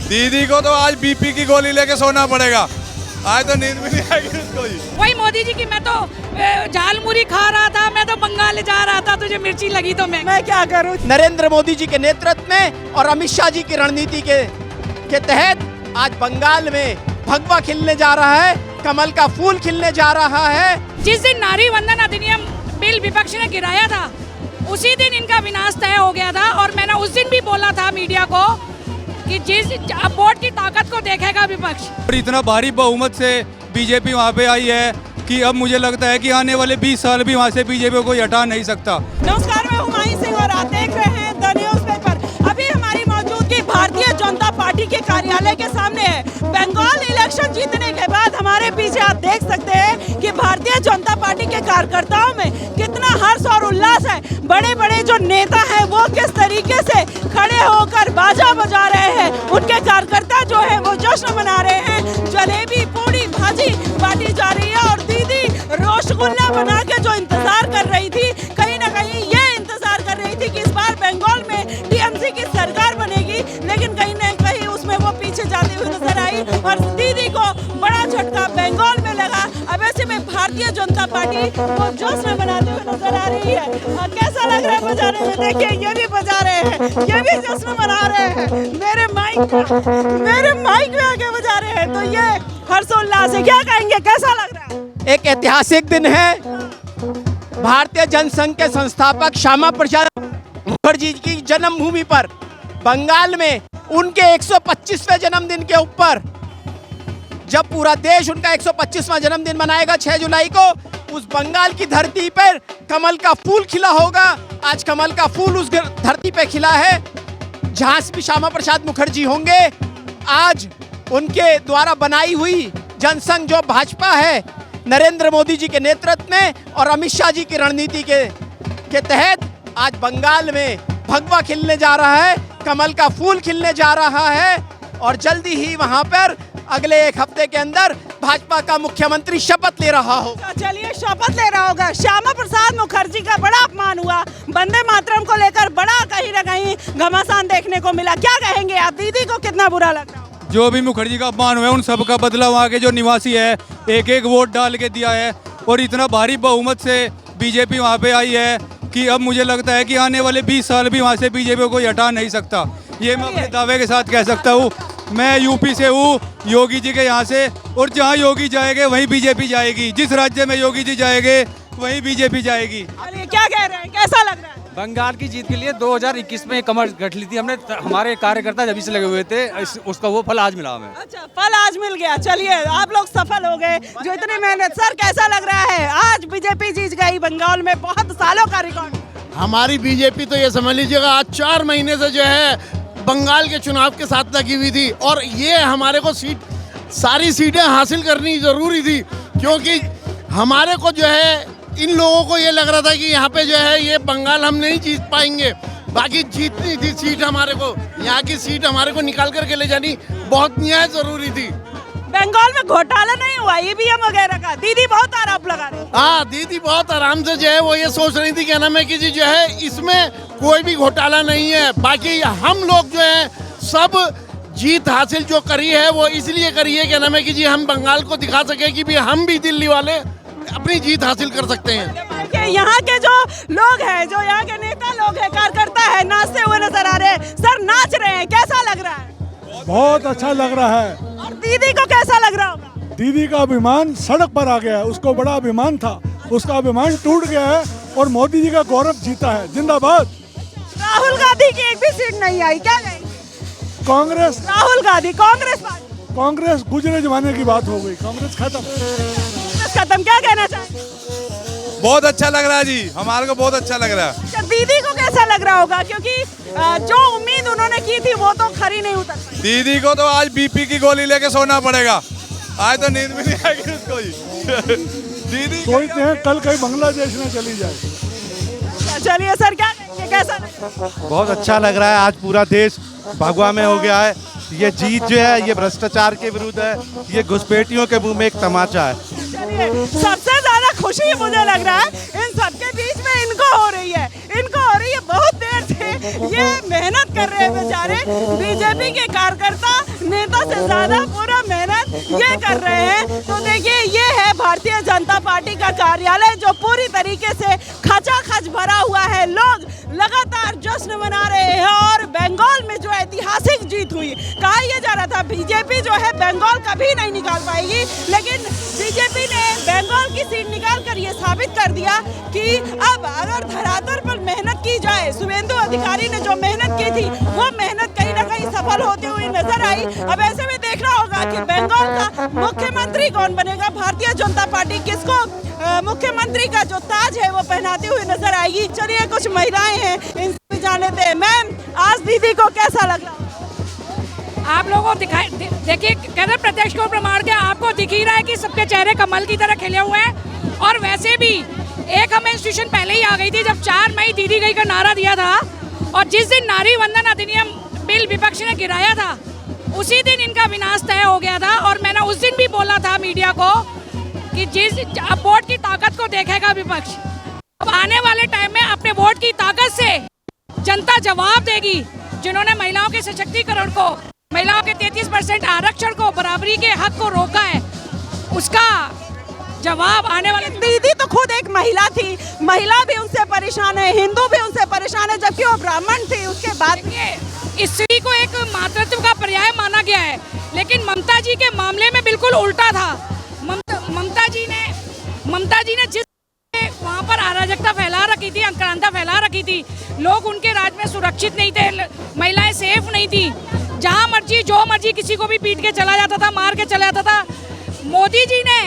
दीदी को तो आज बीपी की गोली लेके सोना पड़ेगा, आज तो नींद भी नहीं आएगी उसको ही। वही मोदी जी की, मैं तो झालमुरी खा रहा था, मैं तो बंगाल जा रहा था, तुझे मिर्ची लगी तो मैं क्या करूं। नरेंद्र मोदी जी के नेतृत्व में और अमित शाह जी की रणनीति के तहत आज बंगाल में भगवा खिलने जा रहा है, कमल का फूल खिलने जा रहा है। जिस दिन नारी वंदन अधिनियम बिल विपक्ष ने गिराया था, उसी दिन इनका विनाश तय हो गया था। और मैंने उस दिन भी बोला था मीडिया को कि अब वोट की ताकत को देखेगा विपक्ष। और इतना भारी बहुमत से बीजेपी वहाँ पे आई है कि अब मुझे लगता है कि आने वाले 20 साल भी वहाँ से बीजेपी को कोई हटा नहीं सकता। नमस्कार, मैं हुमायूं सिंह और आप देख रहे हैं द न्यूज़ पेपर। अभी हमारी मौजूदगी भारतीय जनता पार्टी के कार्यालय के सामने है। बंगाल इलेक्शन जीतने के बाद हमारे पीछे आप देख सकते हैं कि भारतीय जनता पार्टी के कार्यकर्ताओं में कितना हर्ष और उल्लास है। बड़े बड़े जो नेता हैं वो किस तरीके से खड़े होकर बाजा बजा रहे हैं, उनके कार्यकर्ता जो है वो जश्न मना रहे हैं। जलेबी पूड़ी भाजी बांटी जा रही है और दीदी रसगुल्ला बना के जो इंतजार कर रही थी, कहीं ना कहीं ये इंतजार कर रही थी कि इस बार बंगाल में टीएमसी की सरकार बनेगी, लेकिन कहीं ना कहीं उसमें वो पीछे जाती हुई नजर आई और दीदी को बड़ा झटका बंगाल में लगा। अब ऐसे में भारतीय जनता पार्टी वो जश्न मनाते हुए नजर आ रही है। और कैसा लग रहा है बजाने में? देखिए ये भी बजा रहे हैं, ये भी जश्न मना रहे हैं। मेरे माइक में आके बजा रहे हैं, तो ये हर्षोल्लास है। क्या कहेंगे, कैसा लग रहा है? एक ऐतिहासिक दिन है। भारतीय जनसंघ के संस्थापक श्यामा प्रसाद मुखर्जी की जन्मभूमि पर बंगाल में उनके 125वें जन्मदिन के ऊपर जब पूरा देश उनका 125वां जन्मदिन मनाएगा 6 जुलाई को, उस बंगाल की धरती पर कमल का फूल खिला होगा। आज कमल का फूल उस धरती पे खिला है जहां भी श्यामा प्रसाद मुखर्जी होंगे। आज उनके द्वारा बनाई हुई जनसंघ जो भाजपा है, नरेंद्र मोदी जी के नेतृत्व में और अमित शाह जी की रणनीति के तहत आज बंगाल में भगवा खिलने जा रहा है, कमल का फूल खिलने जा रहा है। और जल्दी ही वहां पर अगले 1 हफ्ते के अंदर भाजपा का मुख्यमंत्री शपथ ले रहा हो। चलिए, शपथ ले रहा होगा। श्यामा प्रसाद मुखर्जी का बड़ा अपमान हुआ, वंदे मातरम को लेकर बड़ा कहीं ना कहीं घमासान देखने को मिला। क्या कहेंगे आप? दीदी को कितना बुरा लग रहा है? जो भी मुखर्जी का अपमान हुआ है उन सबका बदला वहाँ के जो निवासी है एक एक वोट डाल के दिया है। और इतना भारी बहुमत से बीजेपी वहाँ पे आई है कि अब मुझे लगता है कि आने वाले 20 साल भी वहाँ से बीजेपी को कोई हटा नहीं सकता। ये मैं अपने दावे के साथ कह सकता हूँ। मैं यूपी से हूँ, योगी जी के यहाँ से, और जहाँ योगी जाएंगे वहीं बीजेपी जाएगी। जिस राज्य में योगी जी जाएंगे वहीं बीजेपी जाएगी। क्या कह रहे हैं, कैसा लग रहा है? बंगाल की जीत के लिए 2021 में कमर गठ ली थी हमने, हमारे कार्यकर्ता जब से लगे हुए थे, उसका वो फल आज मिला हमें। अच्छा, फल आज मिल गया। चलिए, आप लोग सफल हो गए जो इतनी मेहनत। सर, कैसा लग रहा है? आज बीजेपी जीत गई बंगाल में, बहुत सालों का रिकॉर्ड। हमारी बीजेपी तो ये समझ लीजिएगा आज 4 महीने से जो है बंगाल के चुनाव के साथ लगी हुई थी, और ये हमारे को सारी सीटें हासिल करनी जरूरी थी, क्योंकि हमारे को जो है इन लोगों को ये लग रहा था कि यहाँ पे जो है ये बंगाल हम नहीं जीत पाएंगे। बाकी जीतनी थी सीट हमारे को, यहाँ की सीट हमारे को निकाल करके ले जानी बहुत न्याय जरूरी थी। बंगाल में घोटाला नहीं हुआ ईवीएम वगैरह का? दीदी बहुत आरोप लगा रही। हाँ, दीदी बहुत आराम से जो है वो ये सोच रही थी क्या नाम है कि जी जो है इसमें कोई भी घोटाला नहीं है। बाकी हम लोग जो है सब जीत हासिल जो करी है वो इसलिए करी है क्या नाम है कि जी हम बंगाल को दिखा सके कि भी हम भी दिल्ली वाले अपनी जीत हासिल कर सकते हैं। यहाँ के जो लोग हैं, जो यहाँ के नेता लोग हैं, कार्यकर्ता है, नाचते हुए नजर आ रहे हैं। सर, नाच रहे हैं, कैसा लग रहा है? बहुत अच्छा लग रहा है। और दीदी को कैसा लग रहा होगा? दीदी का अभिमान सड़क पर आ गया है। उसको बड़ा अभिमान था, उसका अभिमान टूट गया है और मोदी जी का गौरव जीता है। जिंदाबाद। राहुल गांधी की एक भी सीट नहीं आई, क्या कहेंगे? कांग्रेस, राहुल गांधी, कांग्रेस पार्टी, कांग्रेस गुजरे जमाने की बात हो गई, कांग्रेस खत्म। क्या कहना चाहेंगे? बहुत अच्छा लग रहा है जी, हमारे को बहुत अच्छा लग रहा है। अच्छा, दीदी को कैसा लग रहा होगा? क्योंकि जो उम्मीद उन्होंने की थी वो तो खरी नहीं उतर पाई। दीदी को तो आज बीपी की गोली लेके सोना पड़ेगा, आज तो नींद भी नहीं आएगी उसको ही। दीदी सोचते हैं कल कहीं बांग्लादेश में चली जाए। चलिए सर, क्या कहेंगे, कैसा लगा? बहुत अच्छा लग रहा है। आज पूरा देश भगवा में हो गया है। ये जीत जो है ये भ्रष्टाचार के विरुद्ध है, ये घुसपैठियों के मुंह में एक तमाचा है। चलिए, सबसे ज्यादा खुशी मुझे लग रहा है इन सबके बीच में इनको हो रही है। बहुत देर से ये मेहनत कर रहे हैं बेचारे बीजेपी के कार्यकर्ता, ज्यादा पूरा मेहनत ये कर रहे हैं। तो देखिए ये है भारतीय जनता पार्टी का कार्यालय जो पूरी तरीके से खचाखच भरा हुआ है। लोग लगातार जश्न मना रहे हैं और बंगाल में जो ऐतिहासिक जीत हुई, कहा यह जा रहा था बीजेपी जो है बंगाल कभी नहीं निकाल पाएगी, लेकिन बीजेपी ने बंगाल की सीट निकाल कर ये साबित कर दिया कि अब अगर धरातल पर मेहनत की जाए, शुभेंदु अधिकारी ने जो मेहनत की थी वो मेहनत कहीं ना कहीं सफल होती हुई नजर आई। अब ऐसे में देखना होगा कि बंगाल का मुख्यमंत्री कौन बनेगा, भारतीय जनता पार्टी किसको मुख्यमंत्री का जो ताज है वो पहनाती हुई नजर आएगी। चलिए कुछ महिलाएं हैं इनसे भी जान लेते हैं। मैम आज दीदी को कैसा लग रहा? आप लोगों को दिखाई देखिए, कहते प्रत्यक्ष को प्रमाण के आपको दिख ही रहा है कि सबके चेहरे कमल की तरह खिले हुए हैं। और वैसे भी एक हमें इंस्टीट्यूशन पहले ही आ गई थी जब 4 मई दीदी गई का नारा दिया था, और जिस दिन नारी वंदन अधिनियम बिल विपक्ष ने गिराया था उसी दिन इनका विनाश तय हो गया था। और मैंने उस दिन भी बोला था मीडिया को कि अब वोट की ताकत को देखेगा विपक्ष। अब आने वाले टाइम में अपने वोट की ताकत से जनता जवाब देगी। जिन्होंने महिलाओं के सशक्तिकरण को, महिलाओं के 33% आरक्षण को, बराबरी के हक को रोका है, उसका जवाब आने वाले। दीदी तो खुद एक महिला थी, महिला भी उनसे परेशान है, हिंदू भी उनसे परेशान है, जबकि वो ब्राह्मण थी। उसके बाद स्त्री को एक मातृत्व का पर्याय माना गया है, लेकिन ममता जी के मामले में बिल्कुल उल्टा था। ममता जी ने जिस वहाँ पर अराजकता फैला रखी थी, आक्रांता फैला रखी थी, लोग उनके राज में सुरक्षित नहीं थे, महिलाएं सेफ नहीं थी, जहाँ मर्जी जो मर्जी किसी को भी पीट के चला जाता था, मार के चला जाता था। मोदी जी ने,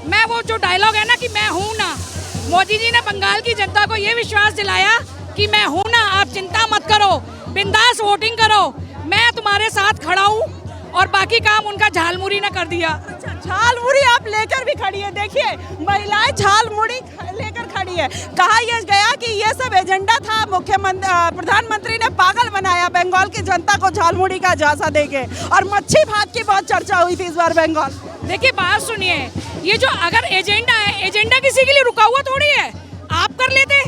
मैं वो जो डायलॉग है ना कि मैं हूँ ना, मोदी जी ने बंगाल की जनता को ये विश्वास दिलाया कि मैं हूँ ना, आप चिंता मत करो, बिंदास वोटिंग करो, मैं तुम्हारे साथ खड़ा हूँ। और बाकी काम उनका झालमुड़ी ना कर दिया। झालमुड़ी आप लेकर भी खड़ी है, देखिए महिलाएं झालमुड़ी लेकर खड़ी है। कहा यह गया कि ये सब एजेंडा था, प्रधानमंत्री ने पागल बनाया बंगाल की जनता को झालमुड़ी का झांसा देके। और मच्छी भात की बहुत चर्चा हुई थी इस बार बंगाल। देखिए बात सुनिए, ये जो अगर एजेंडा है, एजेंडा किसी के लिए रुका हुआ थोड़ी है, आप कर लेते।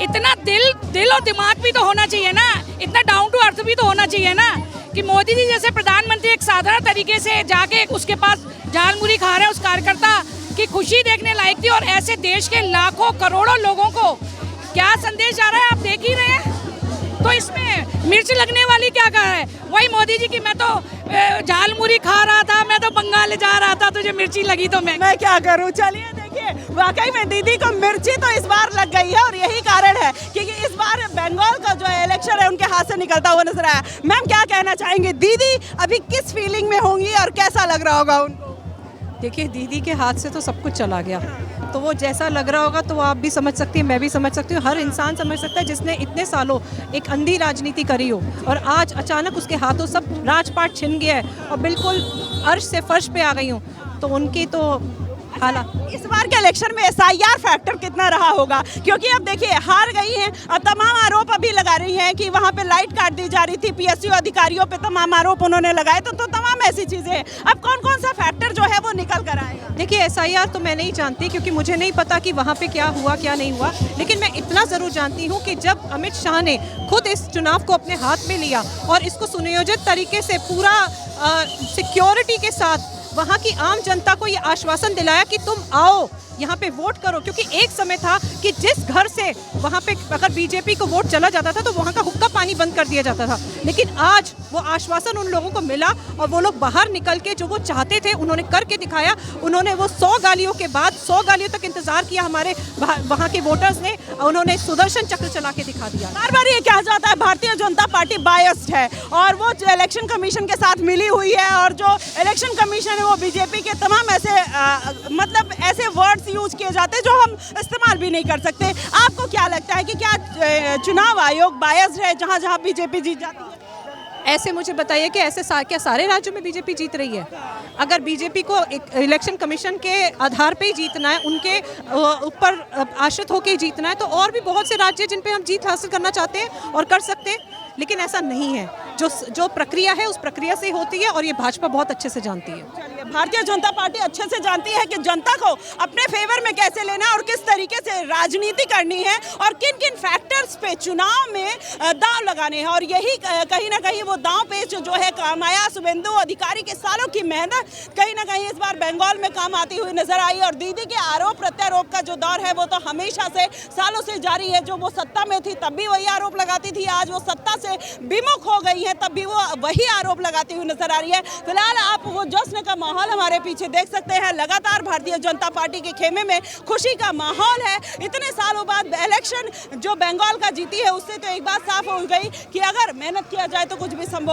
इतना दिल और दिमाग भी तो होना चाहिए ना, इतना डाउन टू अर्थ भी तो होना चाहिए ना कि मोदी जी जैसे प्रधानमंत्री एक साधारण तरीके से जाके उसके पास झालमुड़ी खा रहे हैं, उस कार्यकर्ता की खुशी देखने लायक थी। और ऐसे देश के लाखों करोड़ों लोगों को क्या संदेश जा रहा है आप देख ही रहे हैं। तो इसमें मिर्च लगने वाली क्या कहा है, वही मोदी जी की मैं तो झालमुड़ी खा रहा था, मैं तो बंगाल जा रहा था, तुझे मिर्ची लगी तो मैं क्या करूं। चलिए देखिए वाकई में दीदी को मिर्ची तो इस बार लग गई है और यही कारण है क्योंकि इस बार बंगाल का जो इलेक्शन है उनके हाथ से निकलता हुआ नजर आया। मैम क्या कहना चाहेंगे, दीदी अभी किस फीलिंग में होंगी और कैसा लग रहा होगा उनको? देखिए दीदी के हाथ से तो सब कुछ चला गया, तो वो जैसा लग रहा होगा तो आप भी समझ सकती हैं, मैं भी समझ सकती हूँ, हर इंसान समझ सकता है जिसने इतने सालों एक अंधी राजनीति करी हो और आज अचानक उसके हाथों सब राजपाट छिन गया है और बिल्कुल अर्श से फर्श पे आ गई हूँ, तो उनकी तो हालात। इस बार के इलेक्शन में SIR फैक्टर कितना रहा होगा, क्योंकि अब देखिए हार गई हैं और तमाम आरोप अभी लगा रही हैं कि वहाँ पे लाइट काट दी जा रही थी, PSU अधिकारियों पे तमाम आरोप उन्होंने लगाए, तो तमाम ऐसी चीजें हैं। अब कौन कौन सा फैक्टर जो है वो निकल कर आएगा? देखिए SIR तो मैं नहीं जानती क्योंकि मुझे नहीं पता कि वहाँ पे क्या हुआ क्या नहीं हुआ, लेकिन मैं इतना ज़रूर जानती हूँ कि जब अमित शाह ने खुद इस चुनाव को अपने हाथ में लिया और इसको सुनियोजित तरीके से पूरा सिक्योरिटी के साथ वहाँ की आम जनता को ये आश्वासन दिलाया कि तुम आओ यहाँ पे वोट करो, क्योंकि एक समय था कि जिस घर से वहाँ पे अगर बीजेपी को वोट चला जाता था तो वहाँ का हुक्का पानी बंद कर दिया जाता था, लेकिन आज वो आश्वासन उन लोगों को मिला और वो लोग बाहर निकल के जो वो चाहते थे उन्होंने करके दिखाया। उन्होंने वो 100 गालियों के बाद 100 गालियों तक इंतजार किया हमारे वहाँ के वोटर्स ने, उन्होंने सुदर्शन चक्र चला के दिखा दिया। बार बार ये कहा जाता है भारतीय जनता पार्टी बायस्ड है और वो इलेक्शन कमीशन के साथ मिली हुई है और जो इलेक्शन कमीशन है वो बीजेपी के तमाम ऐसे मतलब ऐसे वर्ड्स यूज किए जाते हैं जो हम इस्तेमाल भी नहीं कर सकते। आपको क्या लगता है कि क्या चुनाव आयोग बायस्ड है जहां जहां बीजेपी जीत जाती है? ऐसे मुझे बताइए कि ऐसे क्या सारे राज्यों में बीजेपी जीत रही है? अगर बीजेपी को एक इलेक्शन कमीशन के आधार पे ही जीतना है, उनके ऊपर आश्रित होकर ही जीतना है, तो और भी बहुत से राज्य जिन पे हम जीत हासिल करना चाहते हैं और कर सकते हैं, लेकिन ऐसा नहीं है। जो प्रक्रिया है उस प्रक्रिया से होती है और ये भाजपा बहुत अच्छे से जानती है। चलिए, भारतीय जनता पार्टी अच्छे से जानती है कि जनता को अपने फेवर में कैसे लेना और किस तरीके से राजनीति करनी है और किन किन फैक्टर्स पे चुनाव में दांव लगाने हैं, और यही कहीं ना कहीं वो दांव पेच जो है काम आया। शुभेंदु अधिकारी के सालों की मेहनत कहीं ना कहीं इस बार बंगाल में काम आती हुई नजर आई, और दीदी के आरोप प्रत्यारोप का जो दौर है वो तो हमेशा से सालों से जारी है। जो वो सत्ता में थी तब भी वही आरोप लगाती थी, आज वो सत्ता से विमुख हो गई है तब भी वो वही आरोप लगाती हुई नजर आ रही है। फिलहाल आप वो जश्न का माहौल हमारे पीछे देख सकते हैं, लगातार भारतीय जनता पार्टी के खेमे में खुशी का माहौल है। इतने सालों बाद इलेक्शन जो बंगाल का जीती है उससे तो एक बात साफ हो गई कि अगर मेहनत किया जाए तो कुछ भी संभव है।